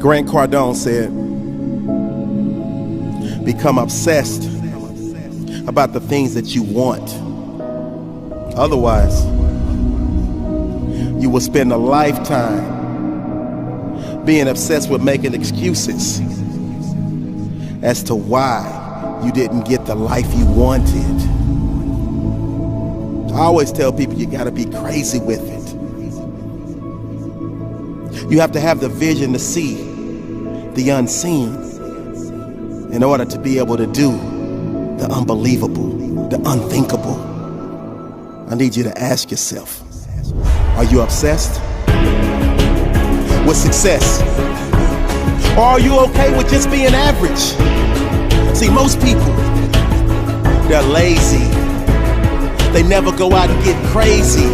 Grant Cardone said, become obsessed about the things that you want. Otherwise, you will spend a lifetime being obsessed with making excuses as to why you didn't get the life you wanted. I always tell people you gotta be crazy with it. You have to have the vision to see the unseen in order to be able to do the unbelievable, the unthinkable. I need you to ask yourself, are you obsessed with success? Or are you okay with just being average? See, most people, they're lazy. They never go out and get crazy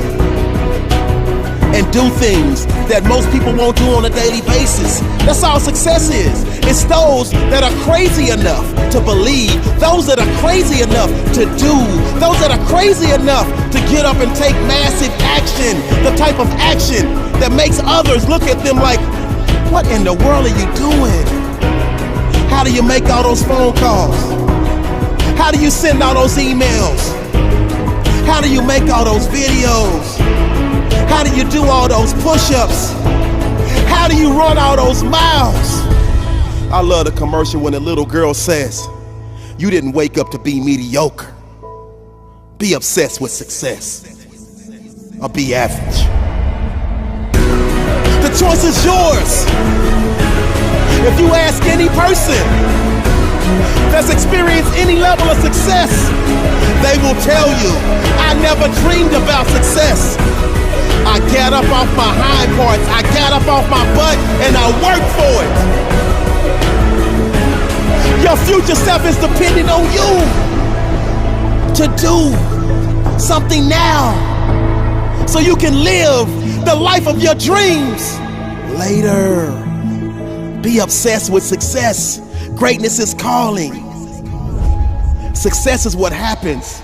and do things that most people won't do on a daily basis. That's all success is. It's those that are crazy enough to believe, those that are crazy enough to do, those that are crazy enough to get up and take massive action, the type of action that makes others look at them like, what in the world are you doing? How do you make all those phone calls? How do you send all those emails? How do you make all those videos? How do you do all those push-ups? How do you run all those miles? I love the commercial when the little girl says, you didn't wake up to be mediocre. Be obsessed with success, or be average. The choice is yours. If you ask any person that's experienced any level of success, they will tell you, I never dreamed about success. I got up off my hind parts, I got up off my butt, and I worked for it. Your future self is depending on you to do something now so you can live the life of your dreams later. Be obsessed with success. Greatness is calling. Success is what happens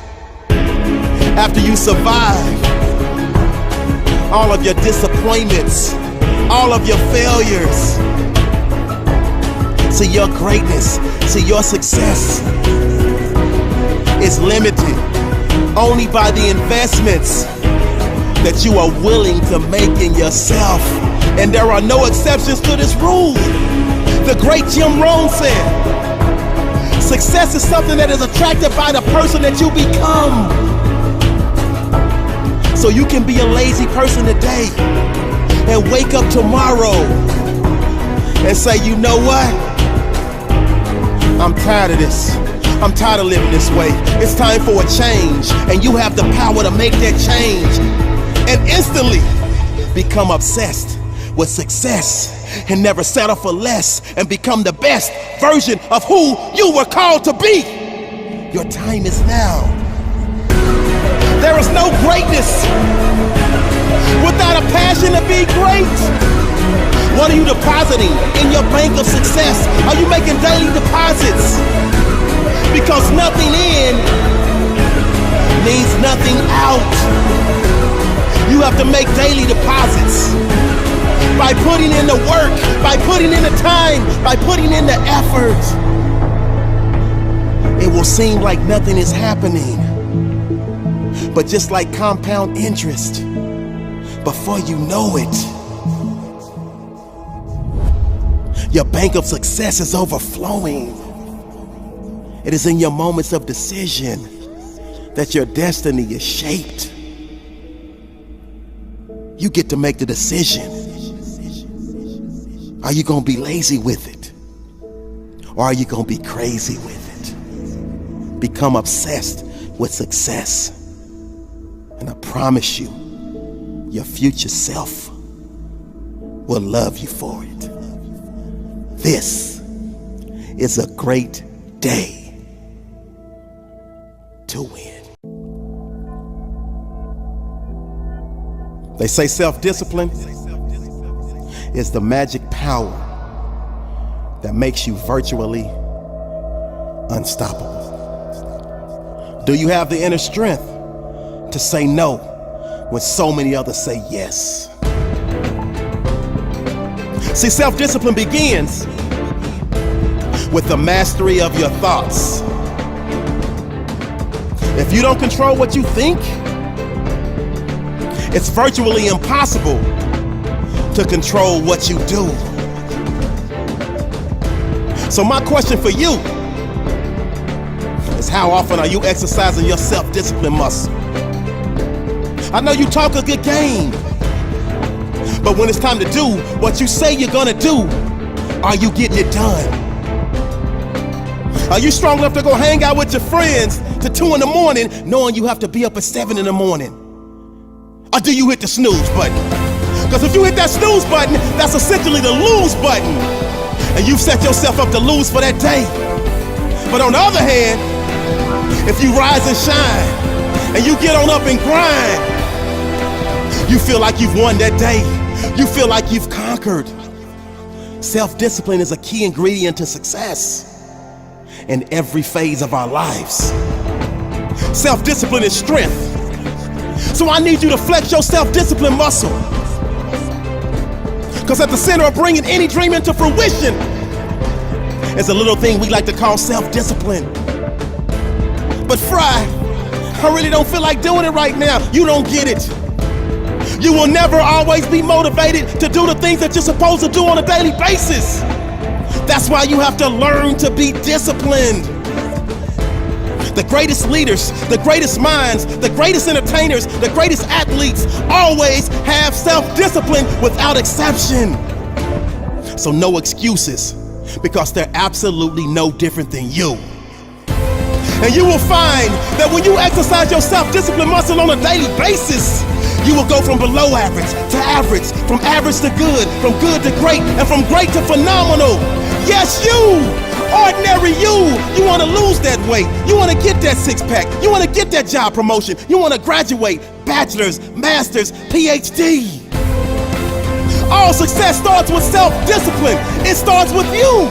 after you survive all of your disappointments, all of your failures. See, your greatness, see, your success is limited only by the investments that you are willing to make in yourself. And there are no exceptions to this rule. The great Jim Rohn said, success is something that is attracted by the person that you become. So you can be a lazy person today and wake up tomorrow and say, you know what? I'm tired of this. I'm tired of living this way. It's time for a change. And you have the power to make that change and instantly become obsessed with success and never settle for less and become the best version of who you were called to be. Your time is now. There is no greatness without a passion to be great. What are you depositing in your bank of success? Are you making daily deposits? Because nothing in means nothing out. You have to make daily deposits by putting in the work, by putting in the time, by putting in the effort. It will seem like nothing is happening, but just like compound interest, before you know it, your bank of success is overflowing. It is in your moments of decision that your destiny is shaped. You get to make the decision. Are you gonna be lazy with it? Or are you gonna be crazy with it? Become obsessed with success. And I promise you, your future self will love you for it. This is a great day to win. They say self-discipline is the magic power that makes you virtually unstoppable. Do you have the inner strength to say no when so many others say yes? See, self-discipline begins with the mastery of your thoughts. If you don't control what you think, it's virtually impossible to control what you do. So my question for you is, how often are you exercising your self-discipline muscle? I know you talk a good game, but when it's time to do what you say you're gonna do, are you getting it done? Are you strong enough to go hang out with your friends to 2 in the morning knowing you have to be up at 7 in the morning? Or do you hit the snooze button? Because if you hit that snooze button, that's essentially the lose button. And you've set yourself up to lose for that day. But on the other hand, if you rise and shine and you get on up and grind, you feel like you've won that day. You feel like you've conquered. Self-discipline is a key ingredient to success in every phase of our lives. Self-discipline is strength. So I need you to flex your self-discipline muscle. Because at the center of bringing any dream into fruition is a little thing we like to call self-discipline. But Fri, I really don't feel like doing it right now. You don't get it. You will never always be motivated to do the things that you're supposed to do on a daily basis. That's why you have to learn to be disciplined. The greatest leaders, the greatest minds, the greatest entertainers, the greatest athletes always have self-discipline without exception. So no excuses, because they're absolutely no different than you. And you will find that when you exercise your self-discipline muscle on a daily basis, you will go from below average to average, from average to good, from good to great, and from great to phenomenal. Yes, you, ordinary you want to lose that weight. You want to get that six-pack. You want to get that job promotion. You want to graduate, bachelor's, master's, PhD. All success starts with self-discipline. It starts with you.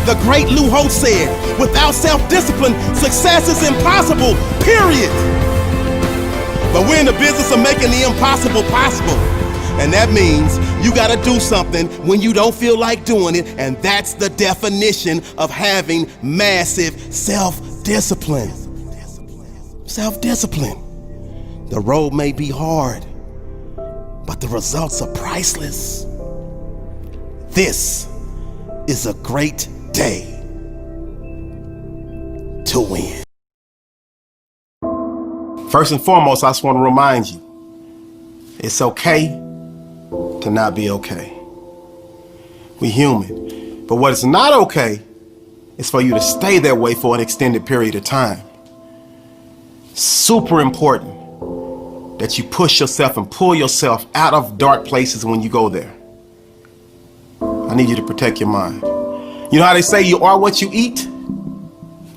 The great Lou Holtz said, without self-discipline, success is impossible, period. But we're in the business of making the impossible possible. And that means you gotta do something when you don't feel like doing it, and that's the definition of having massive self-discipline. Self-discipline. The road may be hard, but the results are priceless. This is a great day to win. First and foremost, I just want to remind you, it's okay to not be okay. We human. But what is not okay is for you to stay that way for an extended period of time. Super important that you push yourself and pull yourself out of dark places when you go there. I need you to protect your mind. You know how they say you are what you eat?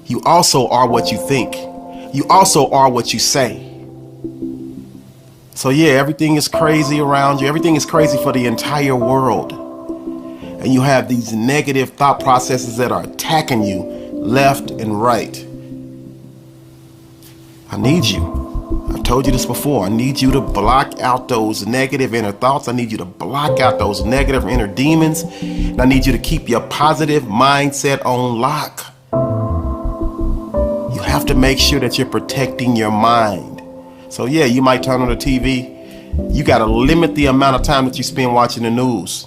You also are what you think. You also are what you say. So yeah, everything is crazy around you. Everything is crazy for the entire world. And you have these negative thought processes that are attacking you left and right. I need you. I've told you this before. I need you to block out those negative inner thoughts. I need you to block out those negative inner demons. And I need you to keep your positive mindset on lock. You have to make sure that you're protecting your mind. So yeah, you might turn on the TV. You got to limit the amount of time that you spend watching the news,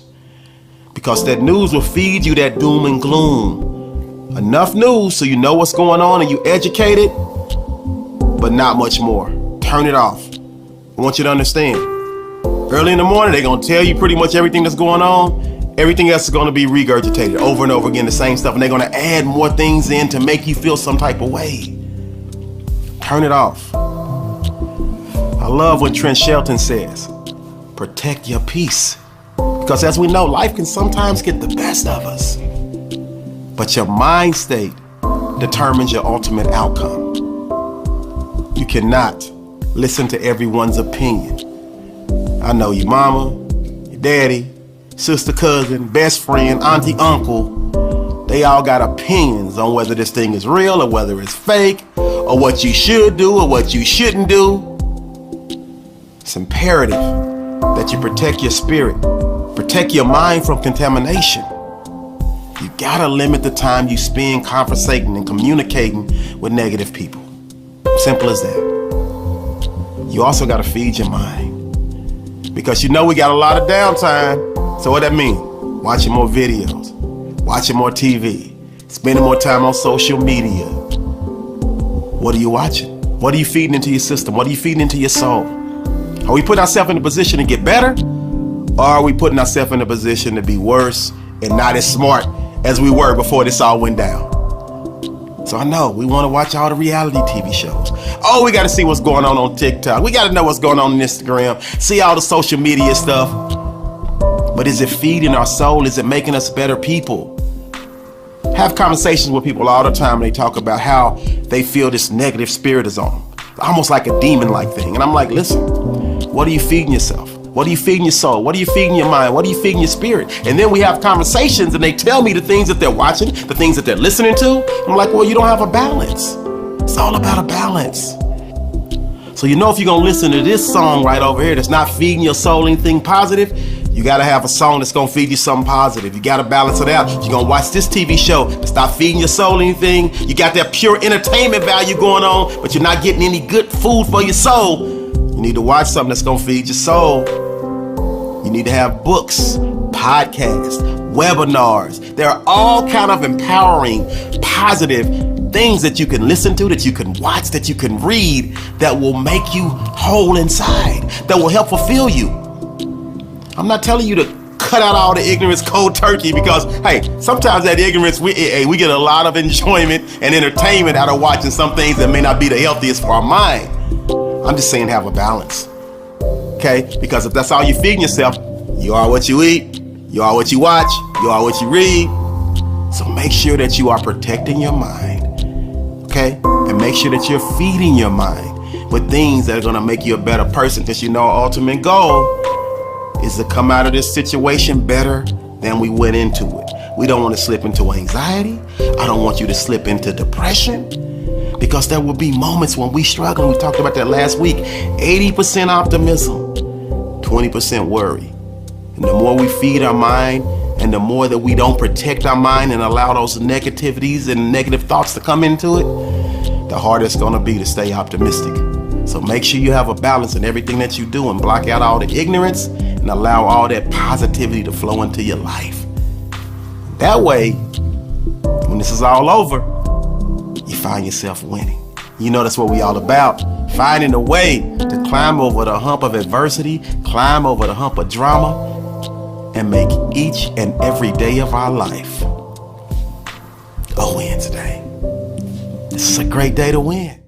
because that news will feed you that doom and gloom. Enough news so you know what's going on and you educated, but not much more. Turn it off. I want you to understand. Early in the morning, they're going to tell you pretty much everything that's going on. Everything else is going to be regurgitated over and over again, the same stuff, and they're going to add more things in to make you feel some type of way. Turn it off. I love what Trent Shelton says, protect your peace. Because as we know, life can sometimes get the best of us. But your mind state determines your ultimate outcome. You cannot listen to everyone's opinion. I know your mama, your daddy, sister, cousin, best friend, auntie, uncle, they all got opinions on whether this thing is real or whether it's fake, or what you should do or what you shouldn't do. It's imperative that you protect your spirit, protect your mind from contamination. You gotta limit the time you spend conversating and communicating with negative people. Simple as that. You also gotta feed your mind, because you know we got a lot of downtime. So what that mean? Watching more videos, watching more TV, spending more time on social media. What are you watching? What are you feeding into your system? What are you feeding into your soul? Are we putting ourselves in a position to get better? Or are we putting ourselves in a position to be worse and not as smart as we were before this all went down? So I know we want to watch all the reality TV shows. Oh, we got to see what's going on TikTok. We got to know what's going on Instagram. See all the social media stuff. But is it feeding our soul? Is it making us better people? Have conversations with people all the time, and they talk about how they feel this negative spirit is on them. Almost like a demon-like thing. And I'm like, listen, what are you feeding yourself? What are you feeding your soul? What are you feeding your mind? What are you feeding your spirit? And then we have conversations and they tell me the things that they're watching, the things that they're listening to. I'm like, well, you don't have a balance. It's all about a balance. So you know, if you're gonna listen to this song right over here that's not feeding your soul anything positive, you gotta have a song that's gonna feed you something positive. You gotta balance it out. You're gonna watch this TV show that's not feeding your soul anything. You got that pure entertainment value going on, but you're not getting any good food for your soul. You need to watch something that's gonna feed your soul. You need to have books, podcasts, webinars. There are all kind of empowering, positive things that you can listen to, that you can watch, that you can read, that will make you whole inside, that will help fulfill you. I'm not telling you to cut out all the ignorance cold turkey, because, hey, sometimes that ignorance, we get a lot of enjoyment and entertainment out of watching some things that may not be the healthiest for our mind. I'm just saying have a balance. Okay? Because if that's all you're feeding yourself, you are what you eat, you are what you watch, you are what you read. So make sure that you are protecting your mind, okay? And make sure that you're feeding your mind with things that are gonna make you a better person, because you know our ultimate goal is to come out of this situation better than we went into it. We don't want to slip into anxiety. I don't want you to slip into depression, because there will be moments when we struggle. We talked about that last week. 80% optimism, 20% worry. And the more we feed our mind, and the more that we don't protect our mind and allow those negativities and negative thoughts to come into it, the harder it's gonna be to stay optimistic. So make sure you have a balance in everything that you do, and block out all the ignorance and allow all that positivity to flow into your life. That way, when this is all over, you find yourself winning. You know that's what we all about. Finding a way to climb over the hump of adversity, climb over the hump of drama, and make each and every day of our life a win today. This is a great day to win.